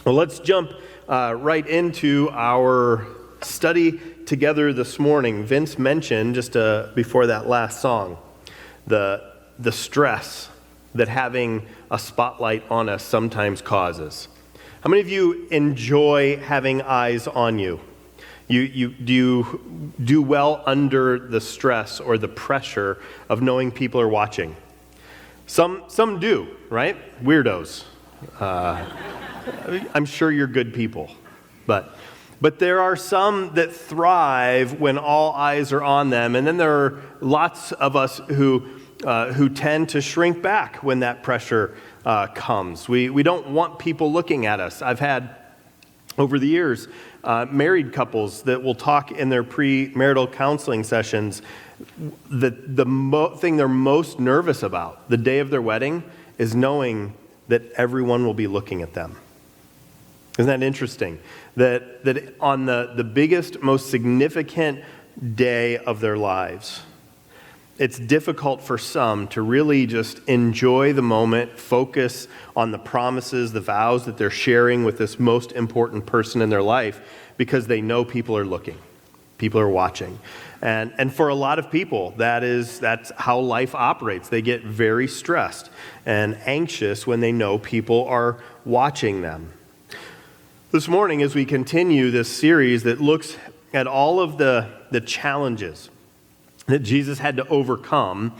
Well, let's jump right into our study together this morning. Vince mentioned just before that last song the stress that having a spotlight on us sometimes causes. How many of you enjoy having eyes on you? Do you do well under the stress or the pressure of knowing people are watching? Some do, right? Weirdos. I'm sure you're good people, but there are some that thrive when all eyes are on them, and then there are lots of us who tend to shrink back when that pressure comes. We don't want people looking at us. I've had, over the years, married couples that will talk in their premarital counseling sessions. The thing they're most nervous about the day of their wedding is knowing that everyone will be looking at them. Isn't that interesting? That on the biggest, most significant day of their lives, it's difficult for some to really just enjoy the moment, focus on the promises, the vows that they're sharing with this most important person in their life, because they know people are looking, people are watching. And for a lot of people, that's how life operates. They get very stressed and anxious when they know people are watching them. This morning, as we continue this series that looks at all of the challenges that Jesus had to overcome,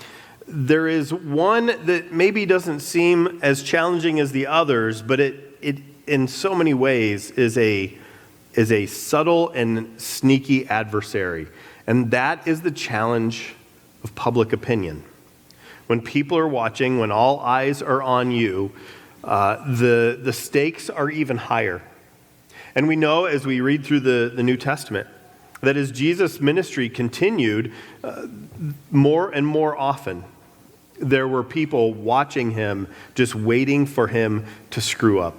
there is one that maybe doesn't seem as challenging as the others, but it in so many ways is a subtle and sneaky adversary. And that is the challenge of public opinion. When people are watching, when all eyes are on you, the stakes are even higher. And we know as we read through the New Testament that as Jesus' ministry continued, more and more often, there were people watching him, just waiting for him to screw up.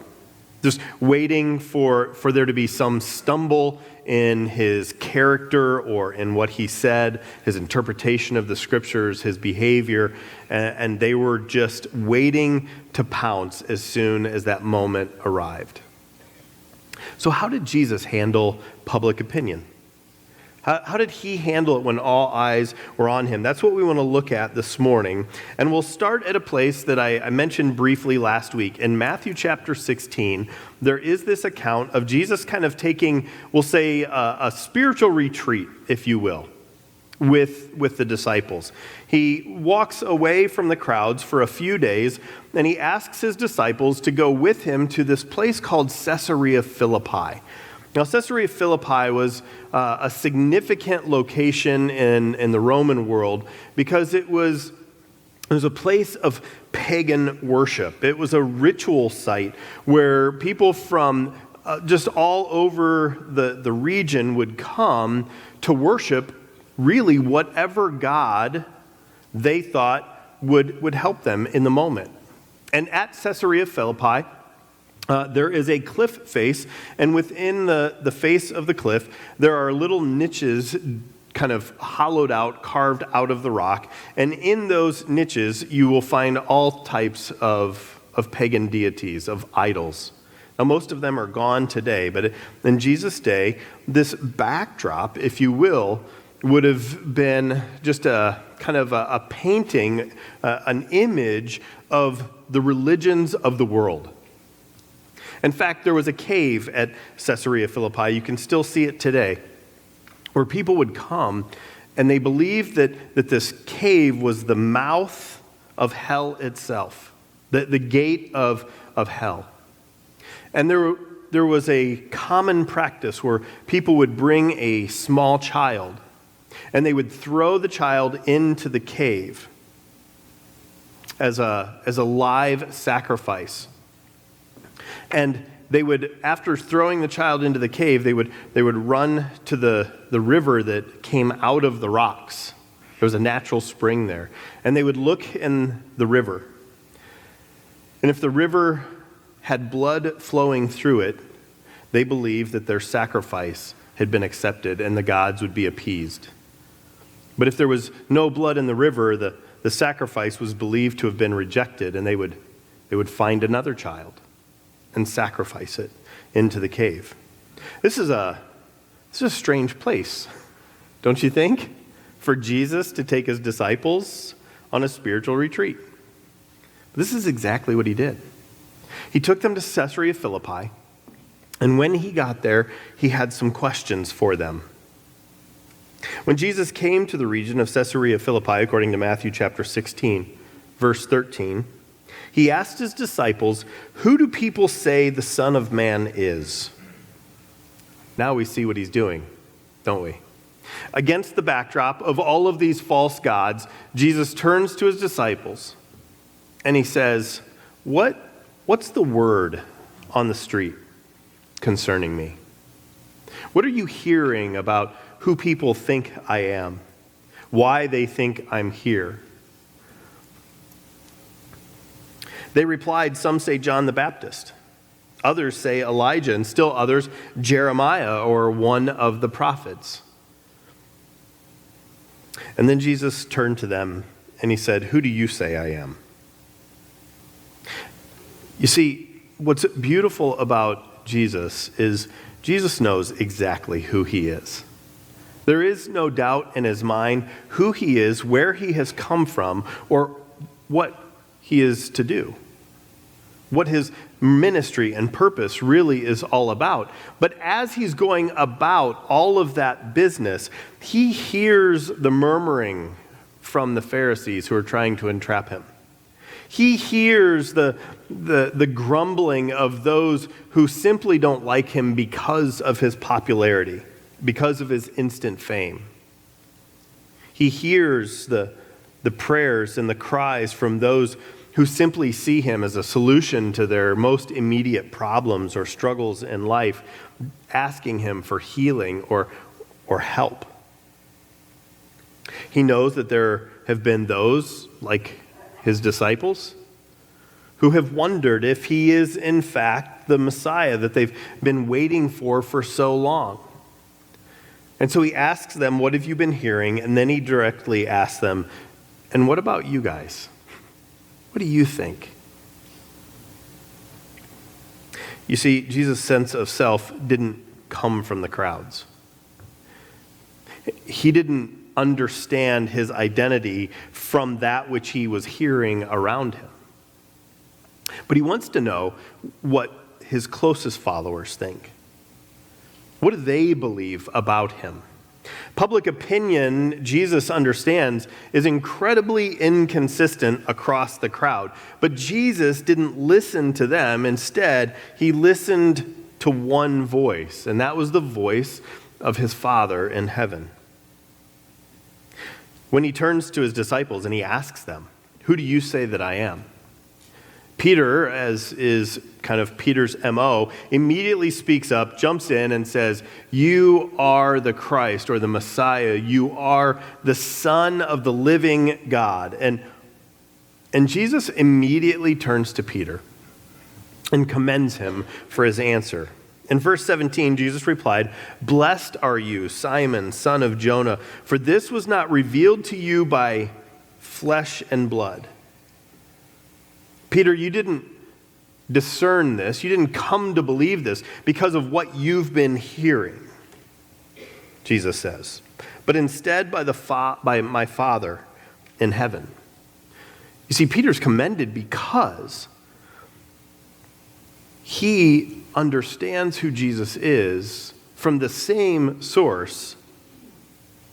Just waiting for there to be some stumble in his character or in what he said, his interpretation of the scriptures, his behavior, and they were just waiting to pounce as soon as that moment arrived. So how did Jesus handle public opinion? How did he handle it when all eyes were on him? That's what we want to look at this morning. And we'll start at a place that I mentioned briefly last week. In Matthew chapter 16, there is this account of Jesus kind of taking, we'll say, a spiritual retreat, if you will, with the disciples. He walks away from the crowds for a few days, and he asks his disciples to go with him to this place called Caesarea Philippi. Now, Caesarea Philippi was a significant location in the Roman world because it was a place of pagan worship. It was a ritual site where people from just all over the region would come to worship really whatever God they thought would help them in the moment. And at Caesarea Philippi, there is a cliff face, and within the face of the cliff, there are little niches kind of hollowed out, carved out of the rock. And in those niches, you will find all types of pagan deities, of idols. Now, most of them are gone today, but in Jesus' day, this backdrop, if you will, would have been just a kind of a painting, an image of the religions of the world. In fact, there was a cave at Caesarea Philippi, you can still see it today, where people would come and they believed that this cave was the mouth of hell itself, the gate of hell. And there was a common practice where people would bring a small child and they would throw the child into the cave as a live sacrifice. And they would, after throwing the child into the cave, they would run to the river that came out of the rocks. There was a natural spring there. And they would look in the river. And if the river had blood flowing through it, they believed that their sacrifice had been accepted and the gods would be appeased. But if there was no blood in the river, the sacrifice was believed to have been rejected, and they would find another child. and sacrifice it into the cave. This is a strange place, don't you think? For Jesus to take his disciples on a spiritual retreat. This is exactly what he did. He took them to Caesarea Philippi, and when he got there, he had some questions for them. When Jesus came to the region of Caesarea Philippi, according to Matthew chapter 16, verse 13, he asked his disciples, "Who do people say the Son of Man is?" Now we see what he's doing, don't we? Against the backdrop of all of these false gods, Jesus turns to his disciples and he says, What's the word on the street concerning me? What are you hearing about who people think I am? Why they think I'm here? They replied, some say John the Baptist. Others say Elijah, and still others Jeremiah or one of the prophets. And then Jesus turned to them and he said, "Who do you say I am?" You see, what's beautiful about Jesus is Jesus knows exactly who he is. There is no doubt in his mind who he is, where he has come from, or what he is to do, what his ministry and purpose really is all about. But as he's going about all of that business, he hears the murmuring from the Pharisees who are trying to entrap him. He hears the grumbling of those who simply don't like him because of his popularity, because of his instant fame. He hears the prayers and the cries from those who simply see him as a solution to their most immediate problems or struggles in life, asking him for healing or help. He knows that there have been those, like his disciples, who have wondered if he is in fact the Messiah that they've been waiting for so long. And so he asks them, "What have you been hearing?" And then he directly asks them, "And what about you guys? What do you think?" You see, Jesus' sense of self didn't come from the crowds. He didn't understand his identity from that which he was hearing around him. But he wants to know what his closest followers think. What do they believe about him? Public opinion, Jesus understands, is incredibly inconsistent across the crowd. But Jesus didn't listen to them. Instead, he listened to one voice, and that was the voice of his Father in heaven. When he turns to his disciples and he asks them, "Who do you say that I am?" Peter, as is kind of Peter's MO, immediately speaks up, jumps in and says, "You are the Christ," or the Messiah. "You are the Son of the living God." And Jesus immediately turns to Peter and commends him for his answer. In verse 17, Jesus replied, "Blessed are you, Simon, son of Jonah, for this was not revealed to you by flesh and blood." Peter, you didn't discern this. You didn't come to believe this because of what you've been hearing, Jesus says, but instead by my Father in heaven. You see, Peter's commended because he understands who Jesus is from the same source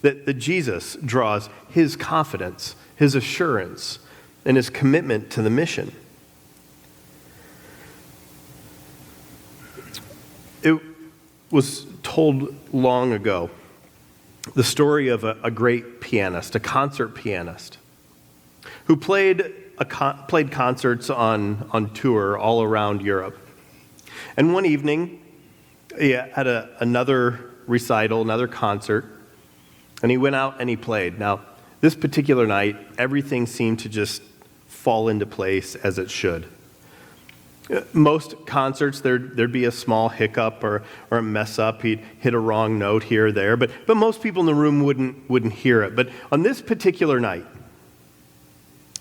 that Jesus draws his confidence, his assurance, and his commitment to the mission. It was told long ago, the story of a great pianist, a concert pianist, who played concerts on tour all around Europe. And one evening, he had another recital, another concert, and he went out and he played. Now, this particular night, everything seemed to just fall into place as it should. Most concerts, there'd be a small hiccup or a mess up. He'd hit a wrong note here or there, but most people in the room wouldn't hear it. But on this particular night,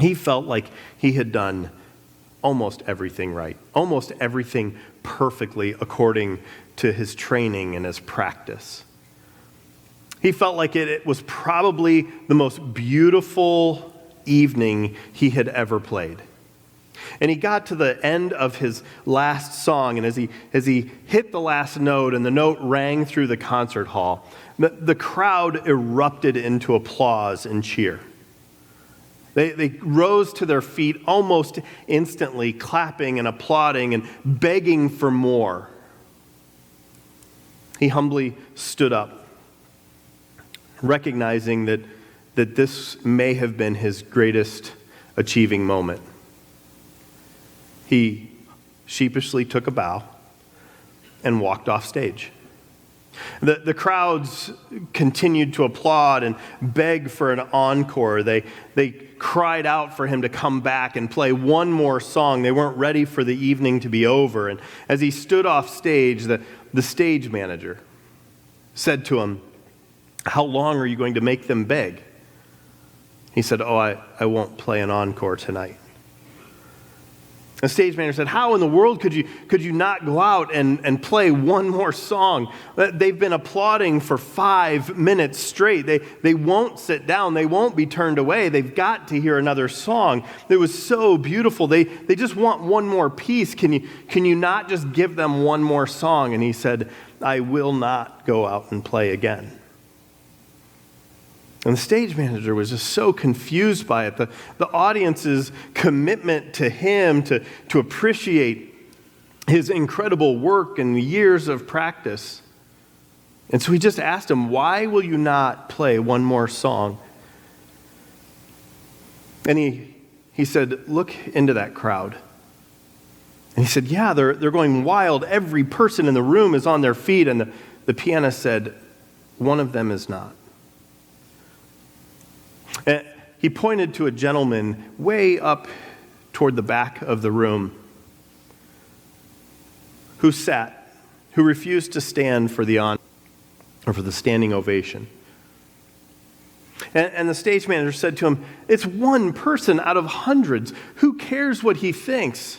he felt like he had done almost everything right, almost everything perfectly according to his training and his practice. He felt like it was probably the most beautiful evening he had ever played. And he got to the end of his last song, and as he hit the last note and the note rang through the concert hall, the crowd erupted into applause and cheer. They rose to their feet almost instantly, clapping and applauding and begging for more. He humbly stood up, recognizing that this may have been his greatest achieving moment. He sheepishly took a bow and walked off stage. The crowds continued to applaud and beg for an encore. They cried out for him to come back and play one more song. They weren't ready for the evening to be over. And as he stood off stage, the stage manager said to him, "How long are you going to make them beg?" He said, "Oh, I won't play an encore tonight." The stage manager said, "How in the world could you not go out and play one more song? They've been applauding for 5 minutes straight. They won't sit down. They won't be turned away. They've got to hear another song. It was so beautiful. They just want one more piece. Can you not just give them one more song?" And he said, "I will not go out and play again." And the stage manager was just so confused by it. The audience's commitment to him to appreciate his incredible work and the years of practice. And so he just asked him, "Why will you not play one more song?" And he said, "Look into that crowd." And he said, "Yeah, they're going wild. Every person in the room is on their feet." And the pianist said, "One of them is not." And he pointed to a gentleman way up toward the back of the room who refused to stand for the standing ovation. And the stage manager said to him, "It's one person out of hundreds. Who cares what he thinks?"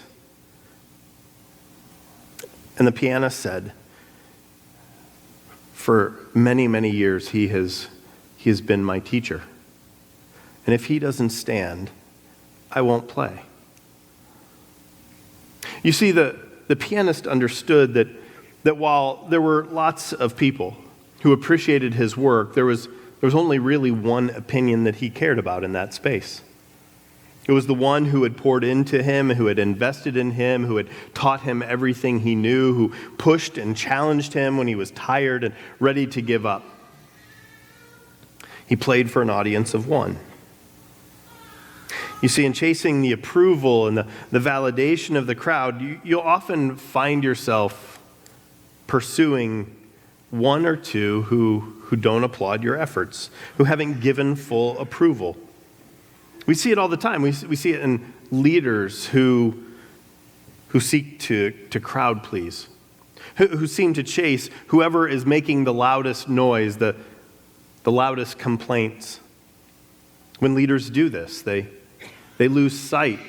And the pianist said, "For many, many years he has been my teacher. And if he doesn't stand, I won't play." You see, the pianist understood that while there were lots of people who appreciated his work, there was only really one opinion that he cared about in that space. It was the one who had poured into him, who had invested in him, who had taught him everything he knew, who pushed and challenged him when he was tired and ready to give up. He played for an audience of one. You see, in chasing the approval and the validation of the crowd, you'll often find yourself pursuing one or two who don't applaud your efforts, who haven't given full approval. We see it all the time. We see it in leaders who seek to crowd please, who seem to chase whoever is making the loudest noise, the loudest complaints. When leaders do this, they lose sight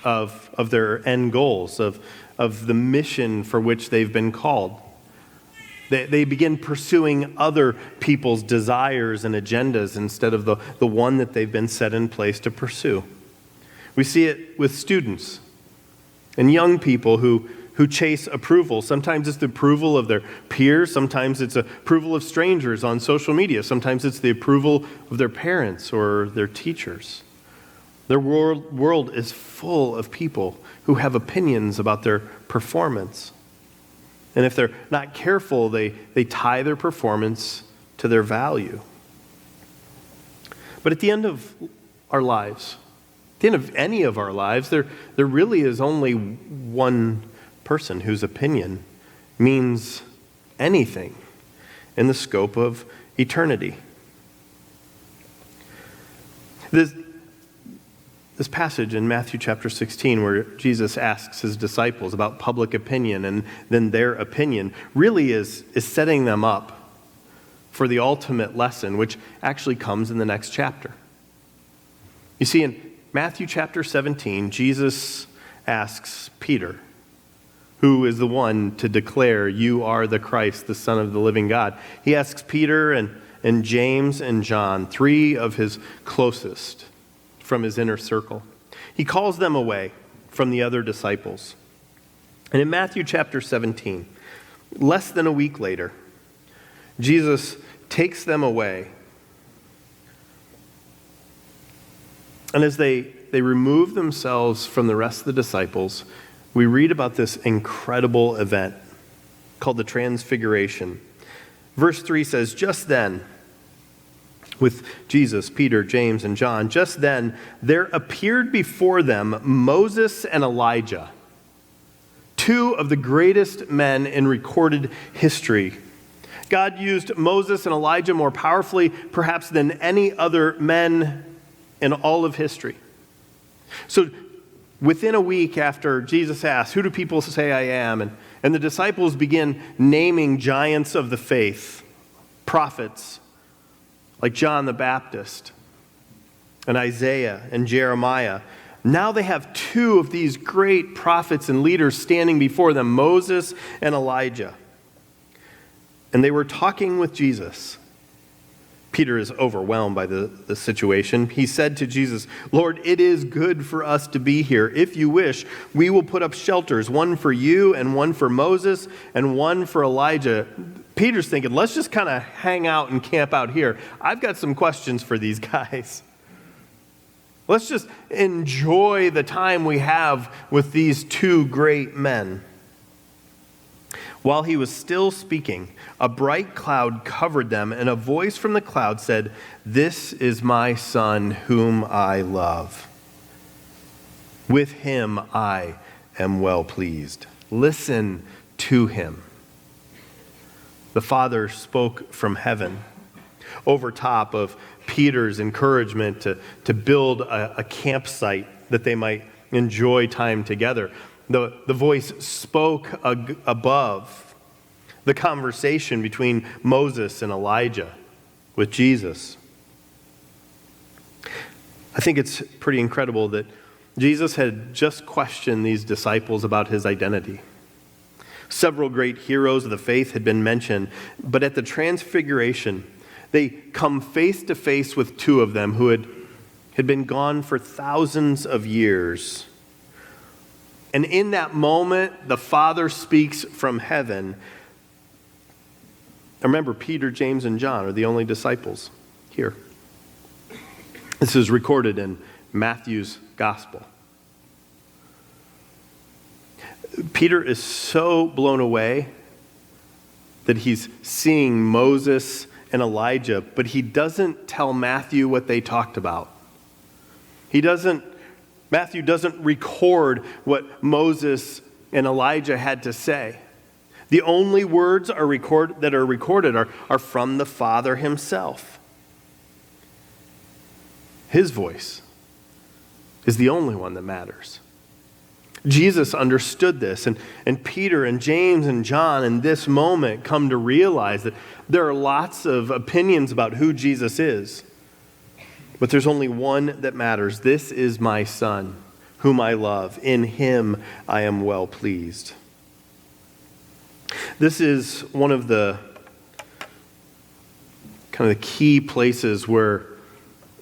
of their end goals, of the mission for which they've been called. They begin pursuing other people's desires and agendas instead of the one that they've been set in place to pursue. We see it with students and young people who chase approval. Sometimes it's the approval of their peers. Sometimes it's approval of strangers on social media. Sometimes it's the approval of their parents or their teachers. Their world is full of people who have opinions about their performance. And if they're not careful, they tie their performance to their value. But at the end of our lives, at the end of any of our lives, there really is only one person whose opinion means anything in the scope of eternity. This passage in Matthew chapter 16 where Jesus asks his disciples about public opinion and then their opinion really is setting them up for the ultimate lesson, which actually comes in the next chapter. You see, in Matthew chapter 17, Jesus asks Peter, who is the one to declare, "You are the Christ, the Son of the living God." He asks Peter and James and John, three of his closest from his inner circle. He calls them away from the other disciples. And in Matthew chapter 17, less than a week later, Jesus takes them away. And as they remove themselves from the rest of the disciples, we read about this incredible event called the Transfiguration. Verse 3 says, "Just then," with Jesus, Peter, James, and John, "just then there appeared before them Moses and Elijah, two of the greatest men in recorded history." God used Moses and Elijah more powerfully, perhaps, than any other men in all of history. So within a week after Jesus asked, "Who do people say I am?" and the disciples begin naming giants of the faith, prophets like John the Baptist and Isaiah and Jeremiah. Now they have two of these great prophets and leaders standing before them, Moses and Elijah. And they were talking with Jesus. Peter is overwhelmed by the situation. He said to Jesus, "Lord, it is good for us to be here. If you wish, we will put up shelters, one for you and one for Moses and one for Elijah." Peter's thinking, let's just kind of hang out and camp out here. I've got some questions for these guys. Let's just enjoy the time we have with these two great men. While he was still speaking, a bright cloud covered them, and a voice from the cloud said, "This is my Son, whom I love. With him I am well pleased. Listen to him." The Father spoke from heaven over top of Peter's encouragement to build a campsite that they might enjoy time together. The voice spoke above the conversation between Moses and Elijah with Jesus. I think it's pretty incredible that Jesus had just questioned these disciples about his identity. Several great heroes of the faith had been mentioned, but at the Transfiguration, they come face to face with two of them who had been gone for thousands of years. And in that moment, the Father speaks from heaven. Remember, Peter, James, and John are the only disciples here. This is recorded in Matthew's gospel. Peter is so blown away that he's seeing Moses and Elijah, but he doesn't tell Matthew what they talked about. Matthew doesn't record what Moses and Elijah had to say. The only words that are recorded are from the Father himself. His voice is the only one that matters. Jesus understood this, and Peter and James and John in this moment come to realize that there are lots of opinions about who Jesus is. But there's only one that matters. This is my Son, whom I love. In him I am well pleased. This is one of the kind of the key places where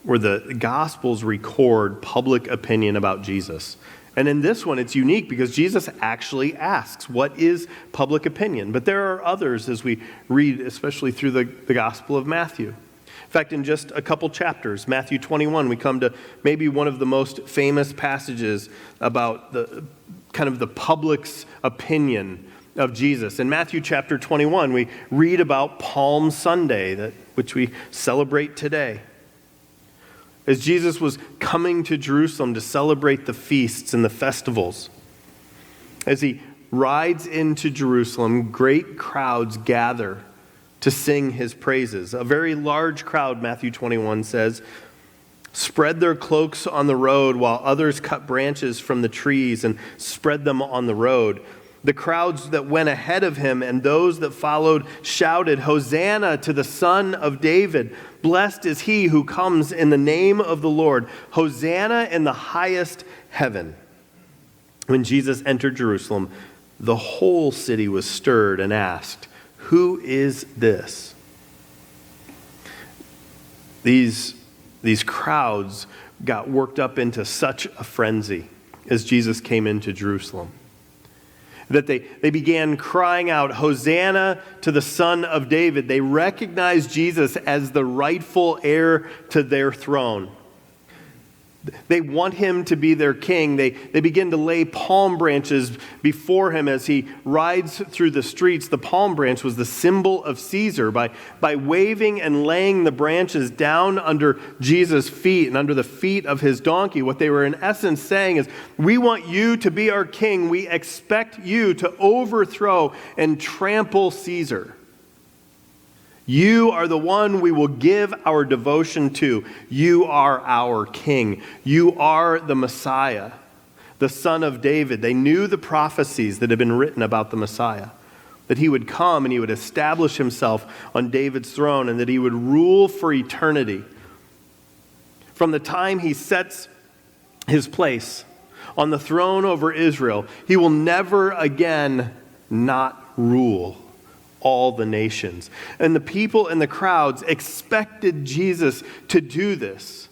the Gospels record public opinion about Jesus. And in this one, it's unique because Jesus actually asks, what is public opinion? But there are others as we read, especially through the Gospel of Matthew. In fact, in just a couple chapters, Matthew 21, we come to maybe one of the most famous passages about the kind of the public's opinion of Jesus. In Matthew chapter 21, we read about Palm Sunday, which we celebrate today. As Jesus was coming to Jerusalem to celebrate the feasts and the festivals, as he rides into Jerusalem, great crowds gather to sing his praises. A very large crowd, Matthew 21 says, spread their cloaks on the road while others cut branches from the trees and spread them on the road. The crowds that went ahead of him and those that followed shouted, "Hosanna to the Son of David. Blessed is he who comes in the name of the Lord. Hosanna in the highest heaven." When Jesus entered Jerusalem, the whole city was stirred and asked, "Who is this?" These crowds got worked up into such a frenzy as Jesus came into Jerusalem that they began crying out, "Hosanna to the Son of David." They recognized Jesus as the rightful heir to their throne. They want him to be their king. They begin to lay palm branches before him as he rides through the streets. The palm branch was the symbol of Caesar. By waving and laying the branches down under Jesus' feet and under the feet of his donkey, what they were in essence saying is, "We want you to be our king. We expect you to overthrow and trample Caesar. You are the one we will give our devotion to. You are our king. You are the Messiah, the Son of David." They knew the prophecies that had been written about the Messiah, that he would come and he would establish himself on David's throne and that he would rule for eternity. From the time he sets his place on the throne over Israel, he will never again not rule all the nations. And the people and the crowds expected Jesus to do this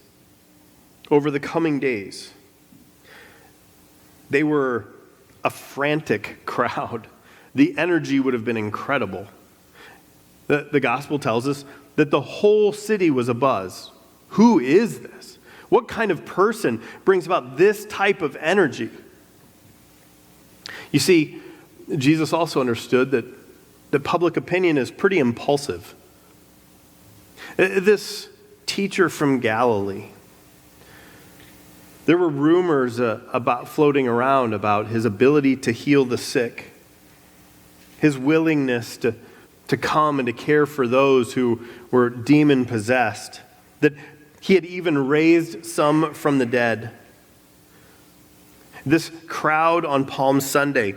over the coming days. They were a frantic crowd. The energy would have been incredible. The gospel tells us that the whole city was abuzz. Who is this? What kind of person brings about this type of energy? You see, Jesus also understood that public opinion is pretty impulsive. This teacher from Galilee, there were rumors about floating around about his ability to heal the sick, his willingness to come and to care for those who were demon-possessed, that he had even raised some from the dead. This crowd on Palm Sunday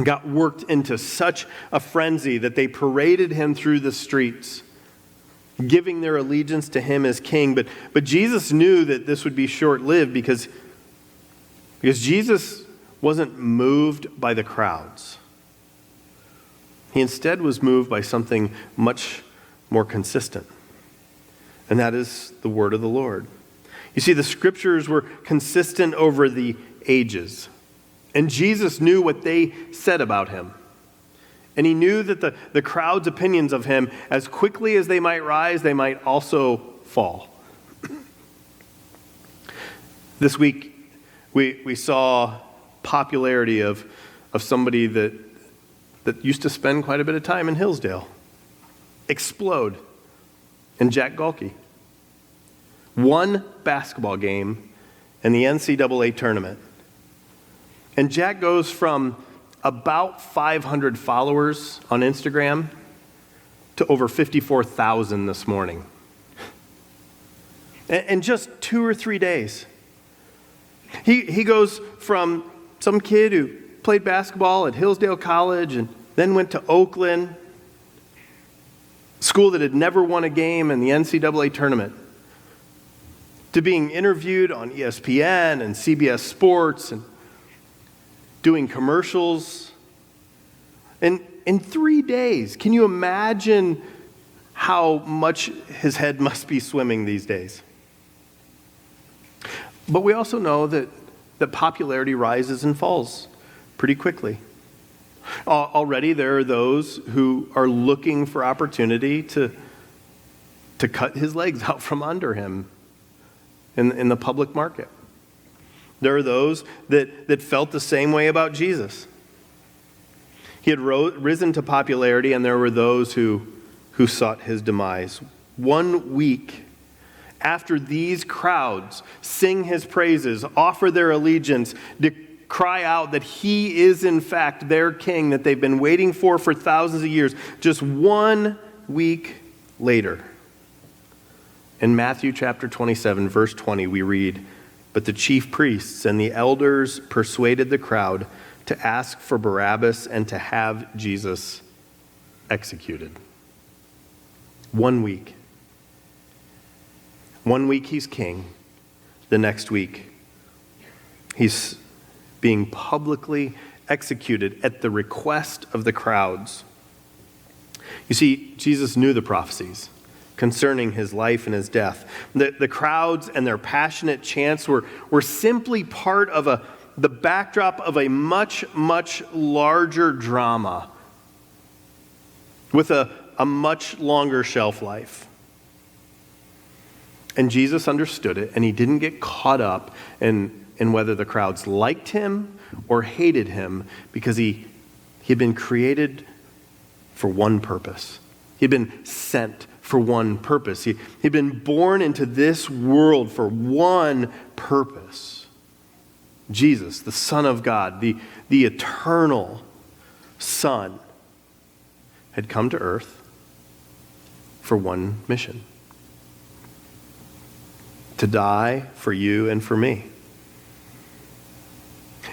got worked into such a frenzy that they paraded him through the streets, giving their allegiance to him as king. But Jesus knew that this would be short-lived because Jesus wasn't moved by the crowds. He instead was moved by something much more consistent, and that is the word of the Lord. You see, the scriptures were consistent over the ages. And Jesus knew what they said about him. And he knew that the crowd's opinions of him, as quickly as they might rise, they might also fall. This week, we saw popularity of somebody that used to spend quite a bit of time in Hillsdale explode. And Jack Galkey. One basketball game in the NCAA tournament. And Jack goes from about 500 followers on Instagram to over 54,000 this morning. In just 2 or 3 days. He goes from some kid who played basketball at Hillsdale College and then went to Oakland, school that had never won a game in the NCAA tournament, to being interviewed on ESPN and CBS Sports and doing commercials. And in 3 days, can you imagine how much his head must be swimming these days? But we also know that popularity rises and falls pretty quickly. Already there are those who are looking for opportunity to cut his legs out from under him in the public market. There are those that felt the same way about Jesus. He had risen to popularity, and there were those who sought his demise. 1 week after these crowds sing his praises, offer their allegiance, cry out that he is in fact their king that they've been waiting for thousands of years, just 1 week later, in Matthew chapter 27, verse 20, we read, "But the chief priests and the elders persuaded the crowd to ask for Barabbas and to have Jesus executed." 1 week. 1 week he's king. The next week he's being publicly executed at the request of the crowds. You see, Jesus knew the prophecies concerning his life and his death. The crowds and their passionate chants were simply part of the backdrop of a much, much larger drama with a much longer shelf life. And Jesus understood it, and he didn't get caught up in whether the crowds liked him or hated him, because he had been created for one purpose. He had been sent for one purpose. He'd been born into this world for one purpose. Jesus, the Son of God, the eternal Son, had come to earth for one mission: to die for you and for me.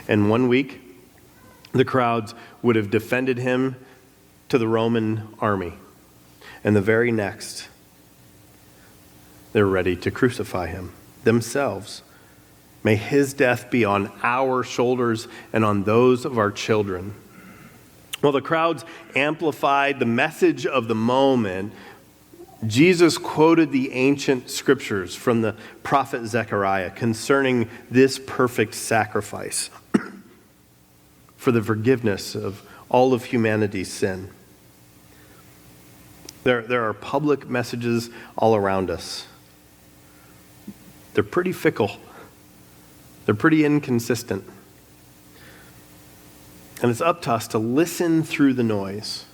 And one week, the crowds would have defended him to the Roman army. And the very next, they're ready to crucify him themselves. May his death be on our shoulders and on those of our children. While the crowds amplified the message of the moment, Jesus quoted the ancient scriptures from the prophet Zechariah concerning this perfect sacrifice for the forgiveness of all of humanity's sin. There are public messages all around us. They're pretty fickle. They're pretty inconsistent. And it's up to us to listen through the noise,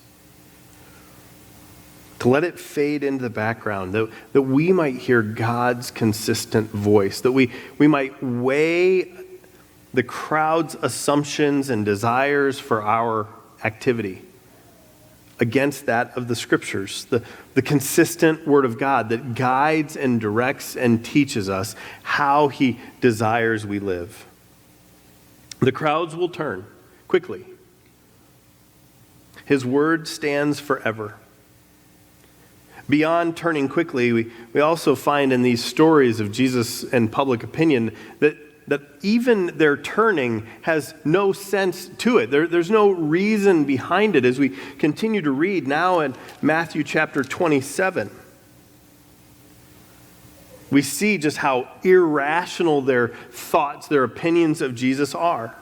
to let it fade into the background, that we might hear God's consistent voice, that we might weigh the crowd's assumptions and desires for our activity against that of the scriptures, the consistent word of God that guides and directs and teaches us how he desires we live. The crowds will turn quickly. His word stands forever. Beyond turning quickly, we also find in these stories of Jesus and public opinion that even their turning has no sense to it. There's no reason behind it as we continue to read now in Matthew chapter 27. We see just how irrational their thoughts, their opinions of Jesus are.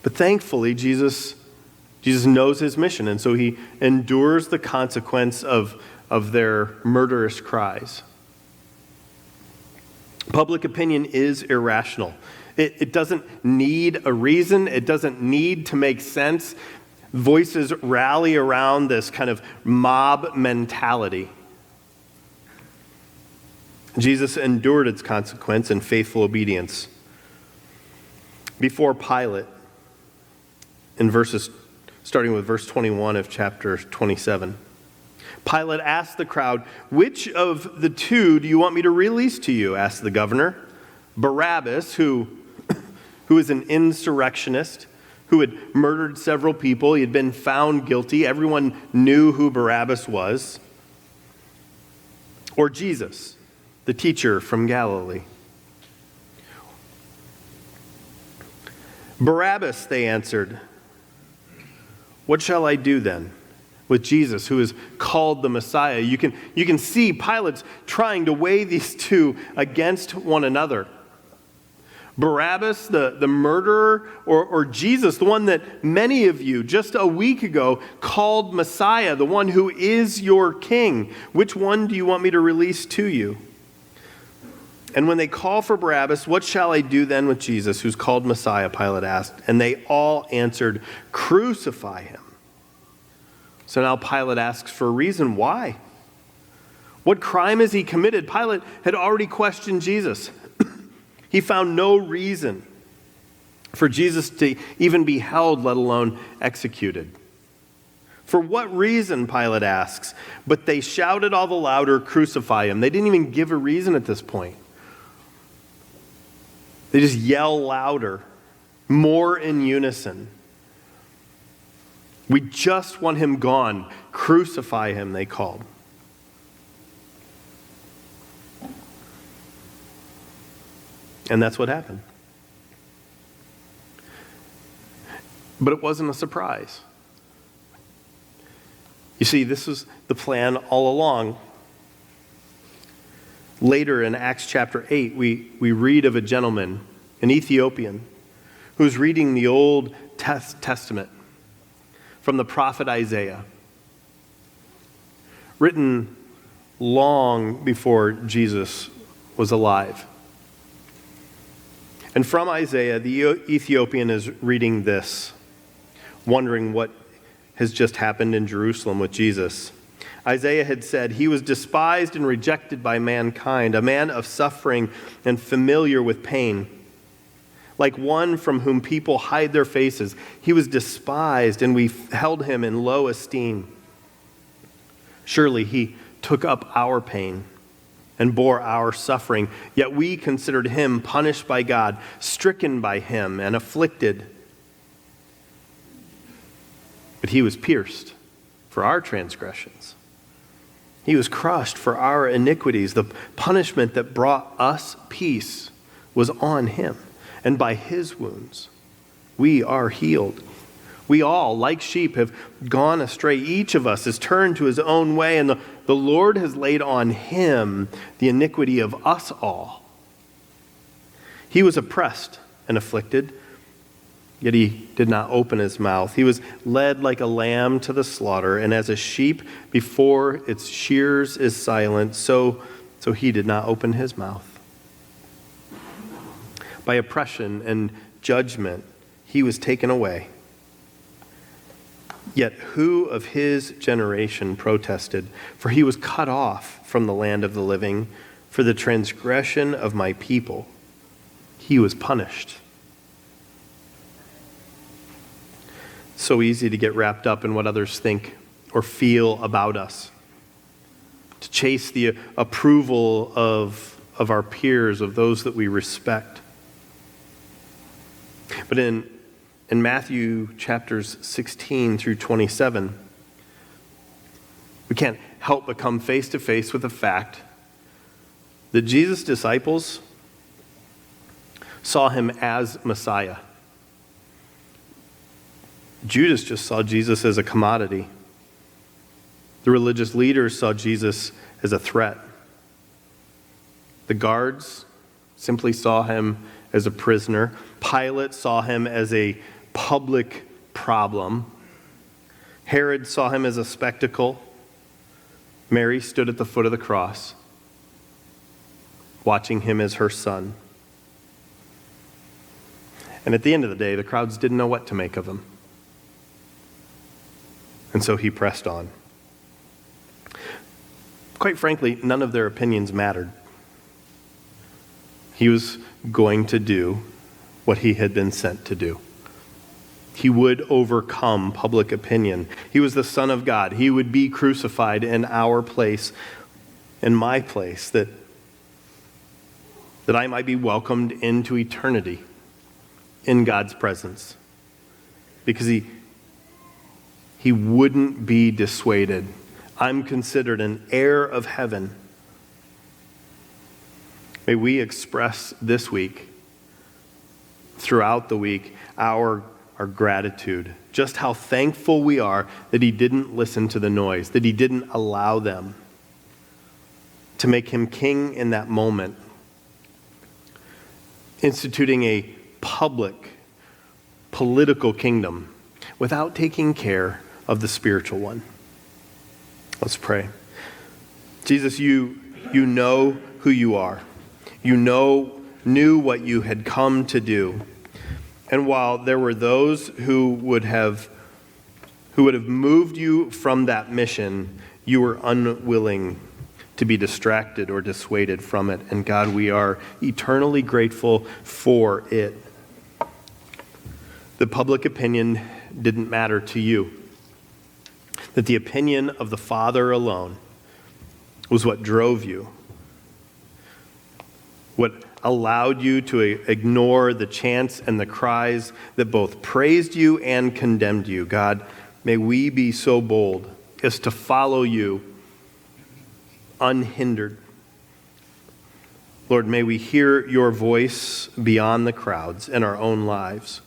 But thankfully, Jesus knows his mission, and so he endures the consequence of their murderous cries. Public opinion is irrational. It doesn't need a reason. It doesn't need to make sense. Voices rally around this kind of mob mentality. Jesus endured its consequence in faithful obedience. Before Pilate, starting with verse 21 of chapter 27, Pilate asked the crowd, "Which of the two do you want me to release to you?" asked the governor. Barabbas, who is an insurrectionist, who had murdered several people. He had been found guilty. Everyone knew who Barabbas was. Or Jesus, the teacher from Galilee. Barabbas, they answered. "What shall I do then with Jesus, who is called the Messiah?" You can see Pilate's trying to weigh these two against one another. Barabbas, the murderer, or Jesus, the one that many of you just a week ago called Messiah, the one who is your king. Which one do you want me to release to you? And when they call for Barabbas, "What shall I do then with Jesus, who's called Messiah?" Pilate asked. And they all answered, "Crucify him." So now Pilate asks for a reason why. What crime has he committed? Pilate had already questioned Jesus. He found no reason for Jesus to even be held, let alone executed. For what reason, Pilate asks, but they shouted all the louder, "Crucify him." They didn't even give a reason at this point. They just yell louder, more in unison. "We just want him gone. Crucify him," they called. And that's what happened. But it wasn't a surprise. You see, this was the plan all along. Later in Acts chapter 8, we read of a gentleman, an Ethiopian, who's reading the Old Testament from the prophet Isaiah, written long before Jesus was alive. And from Isaiah, the Ethiopian is reading this, wondering what has just happened in Jerusalem with Jesus. Isaiah had said, "He was despised and rejected by mankind, a man of suffering and familiar with pain. Like one from whom people hide their faces, he was despised, and we held him in low esteem. Surely he took up our pain and bore our suffering, yet we considered him punished by God, stricken by him, and afflicted. But he was pierced for our transgressions. He was crushed for our iniquities. The punishment that brought us peace was on him, and by his wounds we are healed. We all, like sheep, have gone astray. Each of us has turned to his own way, and the Lord has laid on him the iniquity of us all. He was oppressed and afflicted, yet he did not open his mouth. He was led like a lamb to the slaughter, and as a sheep before its shears is silent, so he did not open his mouth. By oppression and judgment he was taken away. Yet who of his generation protested? For he was cut off from the land of the living. For the transgression of my people he was punished." So easy to get wrapped up in what others think or feel about us, to chase the approval of our peers, of those that we respect. But in Matthew chapters 16 through 27, we can't help but come face to face with the fact that Jesus' disciples saw him as Messiah. Judas just saw Jesus as a commodity. The religious leaders saw Jesus as a threat. The guards simply saw him as a prisoner. Pilate saw him as a public problem. Herod saw him as a spectacle. Mary stood at the foot of the cross, watching him as her son. And at the end of the day, the crowds didn't know what to make of him. And so he pressed on. Quite frankly, none of their opinions mattered. He was going to do what he had been sent to do. He would overcome public opinion. He was the Son of God. He would be crucified in our place, in my place, that I might be welcomed into eternity in God's presence. Because he wouldn't be dissuaded. I'm considered an heir of heaven. May we express this week, throughout the week, our gratitude. Just how thankful we are that he didn't listen to the noise, that he didn't allow them to make him king in that moment, instituting a public, political kingdom without taking care of the spiritual one. Let's pray. Jesus, you know who you are. You knew what you had come to do. And while there were those who would have moved you from that mission, you were unwilling to be distracted or dissuaded from it. And God, we are eternally grateful for it. The public opinion didn't matter to you. That the opinion of the Father alone was what drove you, what allowed you to ignore the chants and the cries that both praised you and condemned you. God, may we be so bold as to follow you unhindered. Lord, may we hear your voice beyond the crowds in our own lives.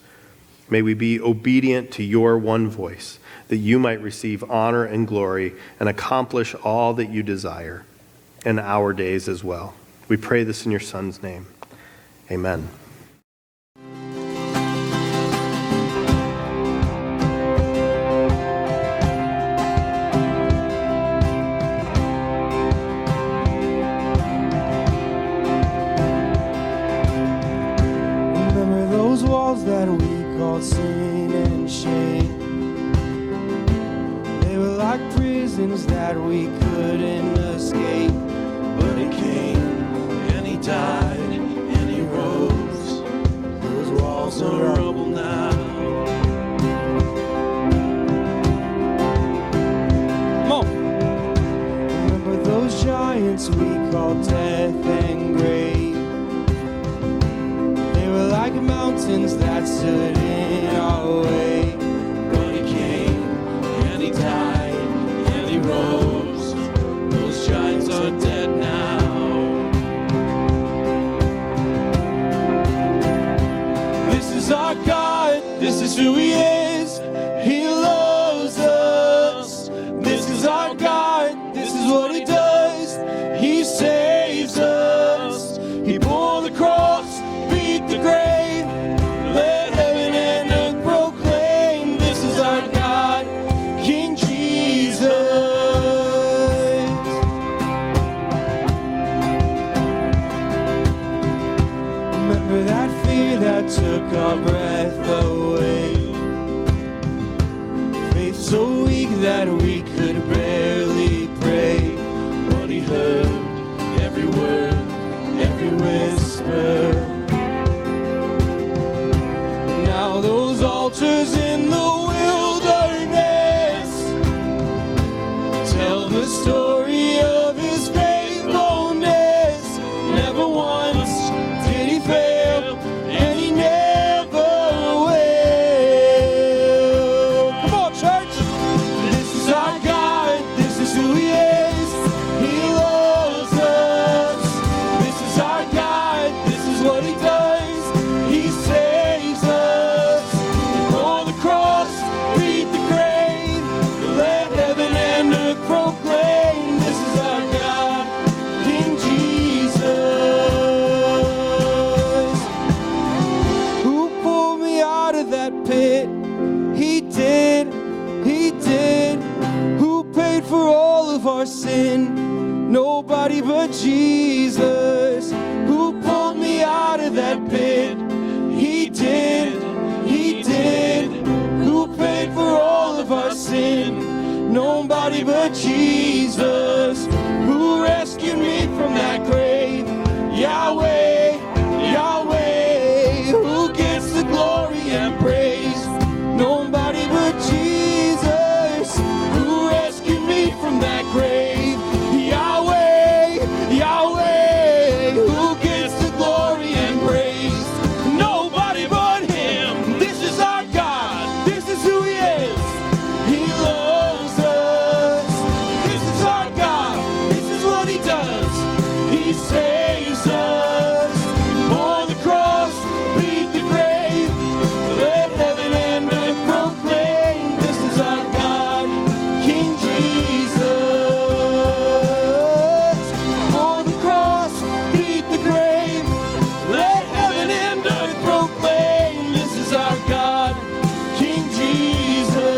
May we be obedient to your one voice, that you might receive honor and glory and accomplish all that you desire in our days as well. We pray this in your Son's name. Amen. Remember those walls that we called sin and shame? They were like prisons that we couldn't escape. But he came and he died and he rose. Those walls are rubble now. Come on. Remember those giants we called death and grave? They were like mountains that stood in our way. But he came and he died and he rose. Those giants are dead now. This is our God, this is who he is. He loves us. This is our God, this is what he does. He saves us. He bore the cross, beat the grave. Let heaven and earth proclaim. This is our God, King Jesus. Remember that fear that took our breath away. Faith so weak that we could barely pray. But he heard every word, every whisper. Now those altars in the wilderness tell the story of his faithfulness. Never once did he fail, and he never will. Come on, church. This is our God, this is who he is. He loves us. This is our God, this is what he does. He saves us. He bore the cross, beat the grave. Let heaven and earth proclaim. This is our God, King Jesus. Who pulled me out of that pit? He did, he did. Who paid for all of our sin? Nobody but Jesus. Who pulled me out of that pit? He did, he did. Who paid for all of our sin? Nobody but Jesus. Who rescued me from that grave? Yahweh, Yahweh. Who gets the glory and praise? Nobody but Jesus. Who rescued me from that grave? Yahweh, Yahweh. Who gets the glory and praise? Nobody but him. This is our God. This is who he is. He loves us. This is our God. This is what he does. He saves us. For the cross, beat the grave. Let heaven and earth proclaim. This is our God, King Jesus. For the cross, beat the grave. Let heaven and earth proclaim. This is our God, King Jesus.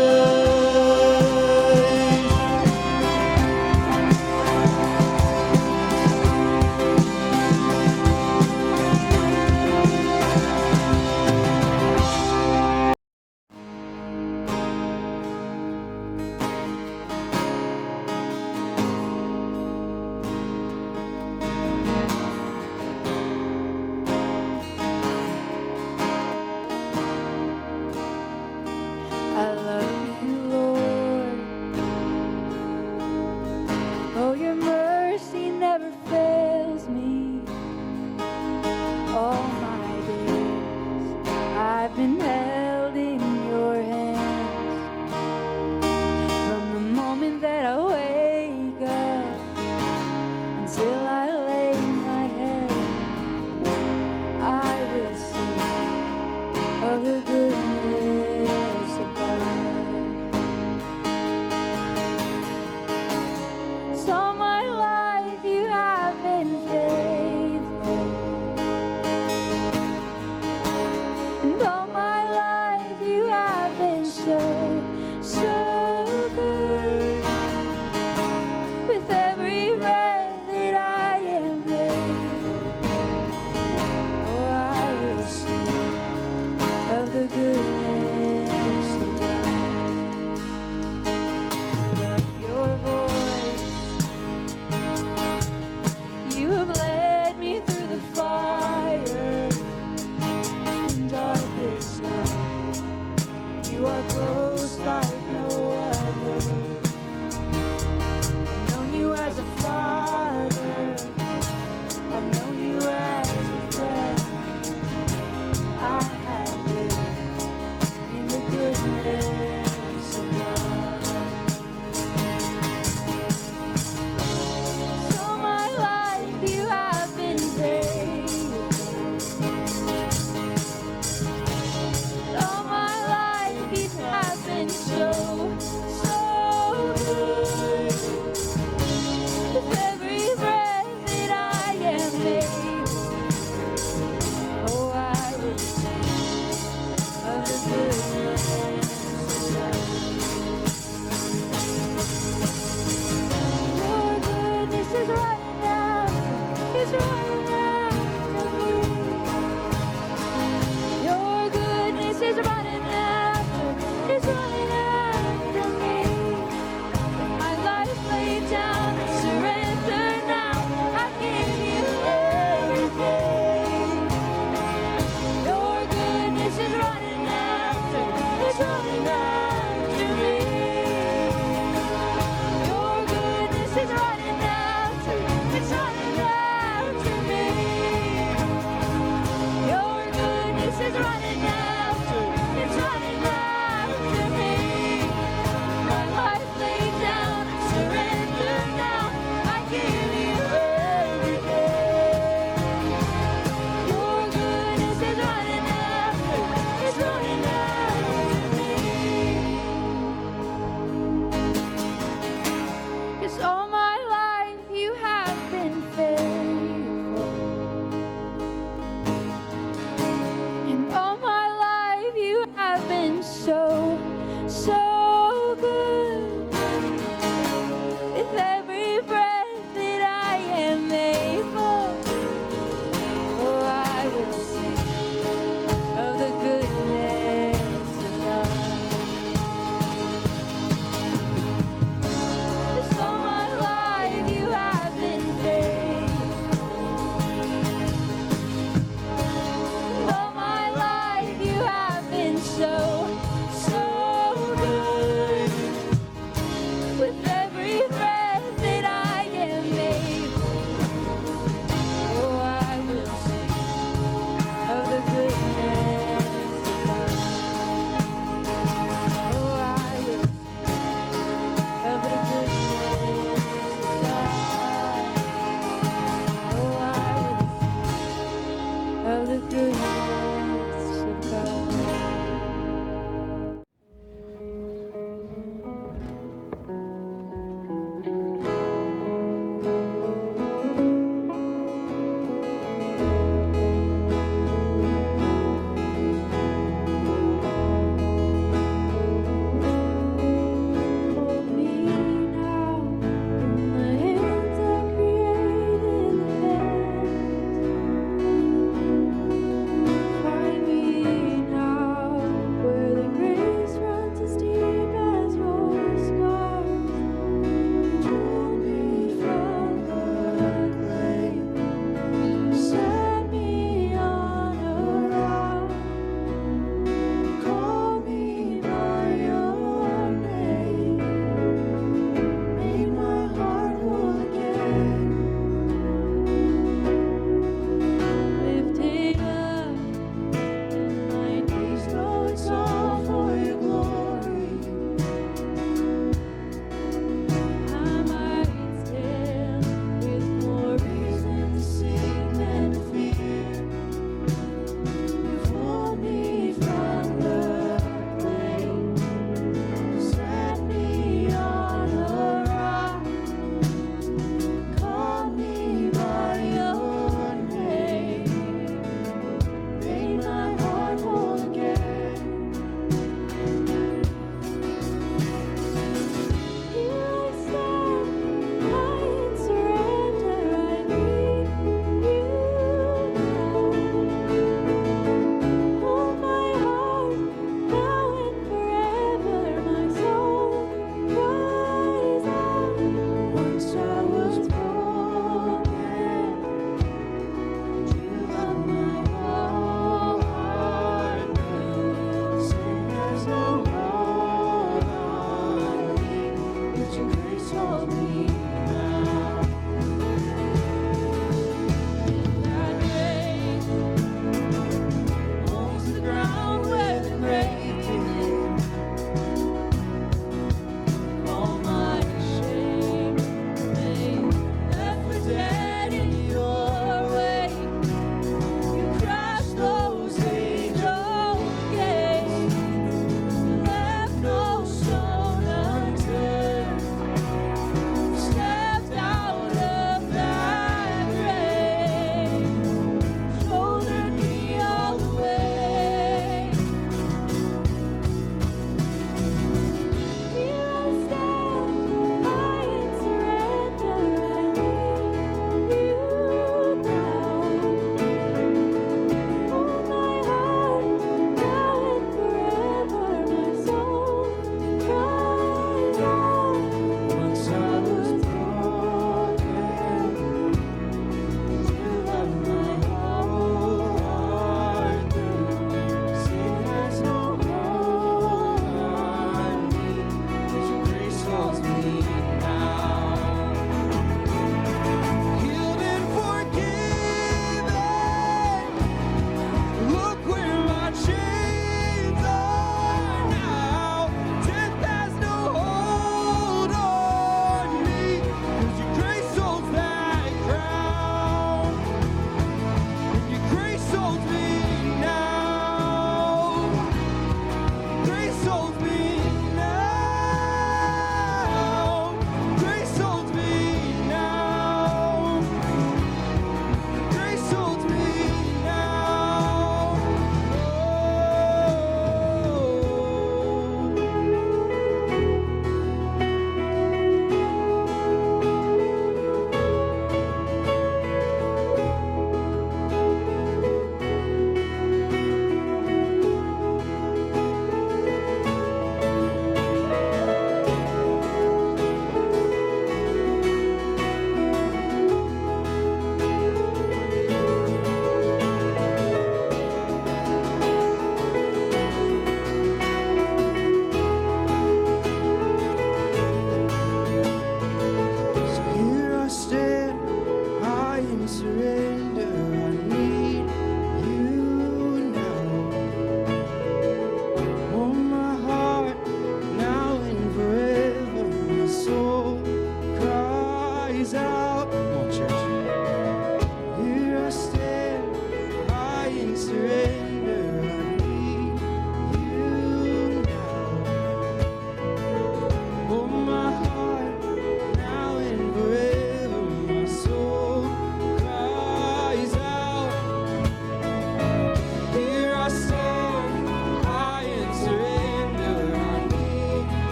I love you, Lord. Oh, your mercy never fails me. All my days I've been held